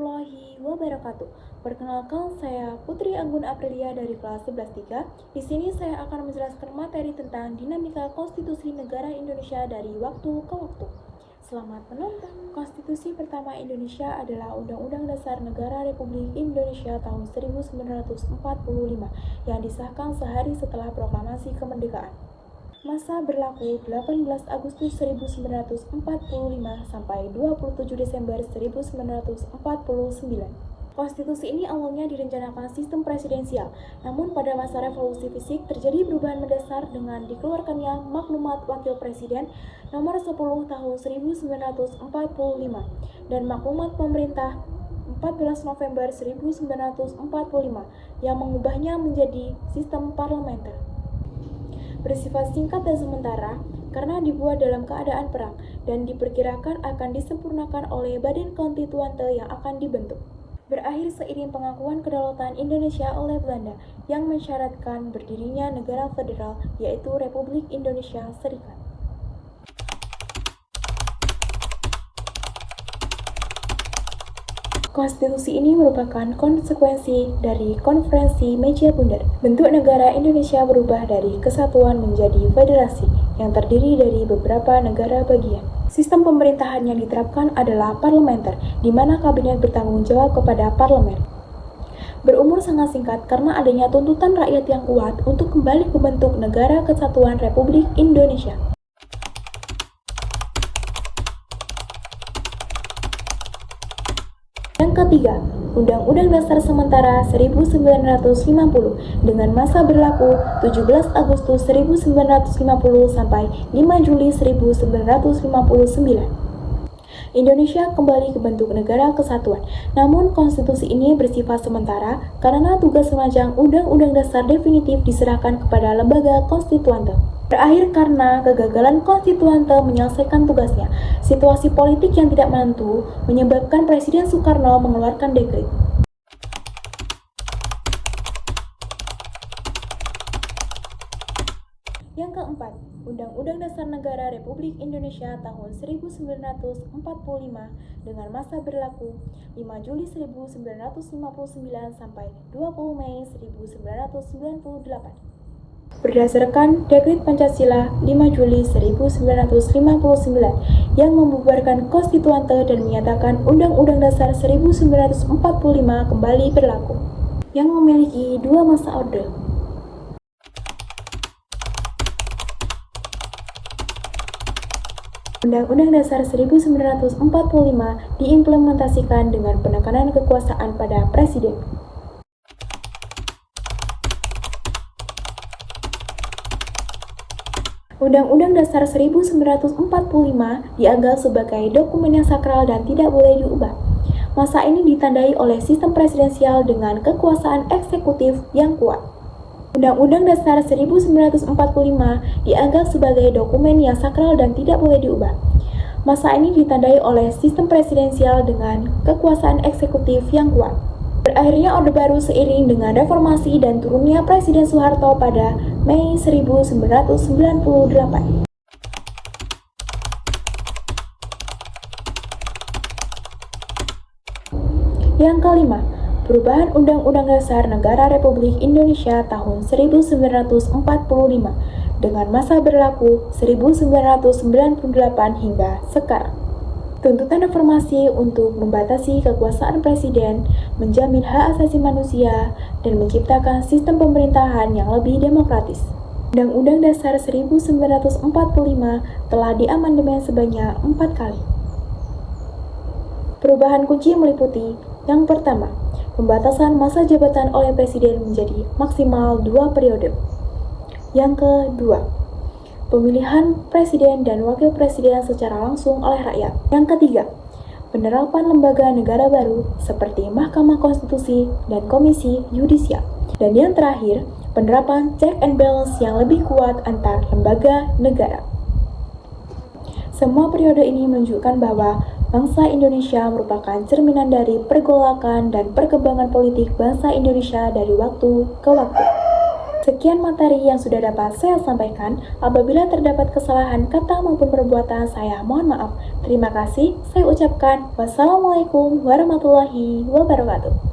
warahmatullahi wabarakatuh. Perkenalkan, saya Putri Anggun Aprilia dari kelas 11-3. Di sini saya akan menjelaskan materi tentang dinamika konstitusi negara Indonesia dari waktu ke waktu. Selamat menonton. Konstitusi pertama Indonesia adalah Undang-Undang Dasar Negara Republik Indonesia tahun 1945 yang disahkan sehari setelah proklamasi kemerdekaan. Masa berlaku 18 Agustus 1945 sampai 27 Desember 1949. Konstitusi ini awalnya direncanakan sistem presidensial, namun pada masa revolusi fisik terjadi perubahan mendasar dengan dikeluarkannya Maklumat Wakil Presiden nomor 10 tahun 1945 dan Maklumat Pemerintah 14 November 1945 yang mengubahnya menjadi sistem parlementer. Bersifat singkat dan sementara karena dibuat dalam keadaan perang dan diperkirakan akan disempurnakan oleh Badan Konstituante yang akan dibentuk. Berakhir seiring pengakuan kedaulatan Indonesia oleh Belanda yang mensyaratkan berdirinya negara federal yaitu Republik Indonesia Serikat. Konstitusi ini merupakan konsekuensi dari Konferensi Meja Bundar. Bentuk negara Indonesia berubah dari kesatuan menjadi federasi yang terdiri dari beberapa negara bagian. Sistem pemerintahan yang diterapkan adalah parlementer, di mana kabinet bertanggung jawab kepada parlemen. Berumur sangat singkat karena adanya tuntutan rakyat yang kuat untuk kembali membentuk negara kesatuan Republik Indonesia. Yang ketiga, Undang-Undang Dasar Sementara 1950 dengan masa berlaku 17 Agustus 1950 sampai 5 Juli 1959. Indonesia kembali ke bentuk negara kesatuan. Namun konstitusi ini bersifat sementara karena tugas semacam Undang-Undang Dasar definitif diserahkan kepada lembaga konstituante. Berakhir karena kegagalan konstituante menyelesaikan tugasnya. Situasi politik yang tidak menentu menyebabkan Presiden Soekarno mengeluarkan dekret. Yang keempat, Undang-Undang Dasar Negara Republik Indonesia tahun 1945 dengan masa berlaku 5 Juli 1959 sampai 20 Mei 1998. Berdasarkan Dekret Pancasila 5 Juli 1959 yang membubarkan konstituante dan menyatakan Undang-Undang Dasar 1945 kembali berlaku, yang memiliki dua masa orde. Undang-Undang Dasar 1945 diimplementasikan dengan penekanan kekuasaan pada Presiden. Undang-Undang Dasar 1945 dianggap sebagai dokumen yang sakral dan tidak boleh diubah. Masa ini ditandai oleh sistem presidensial dengan kekuasaan eksekutif yang kuat. Undang-Undang Dasar 1945 dianggap sebagai dokumen yang sakral dan tidak boleh diubah. Masa ini ditandai oleh sistem presidensial dengan kekuasaan eksekutif yang kuat. Berakhirnya Orde Baru seiring dengan reformasi dan turunnya Presiden Soeharto pada Mei 1998. Yang kelima, perubahan Undang-Undang Dasar Negara Republik Indonesia tahun 1945 dengan masa berlaku 1998 hingga sekarang. Tuntutan reformasi untuk membatasi kekuasaan presiden, menjamin hak asasi manusia, dan menciptakan sistem pemerintahan yang lebih demokratis. Undang-Undang Dasar 1945 telah diamandemen sebanyak 4 kali. Perubahan kunci meliputi: yang pertama, pembatasan masa jabatan oleh presiden menjadi maksimal 2 periode. Yang kedua, pemilihan presiden dan wakil presiden secara langsung oleh rakyat. Yang ketiga, penerapan lembaga negara baru seperti Mahkamah Konstitusi dan Komisi Yudisial. Dan yang terakhir, penerapan check and balance yang lebih kuat antar lembaga negara. Semua periode ini menunjukkan bahwa bangsa Indonesia merupakan cerminan dari pergolakan dan perkembangan politik bangsa Indonesia dari waktu ke waktu. Sekian materi yang sudah dapat saya sampaikan. Apabila terdapat kesalahan kata maupun perbuatan, saya mohon maaf. Terima kasih. Saya ucapkan wassalamualaikum warahmatullahi wabarakatuh.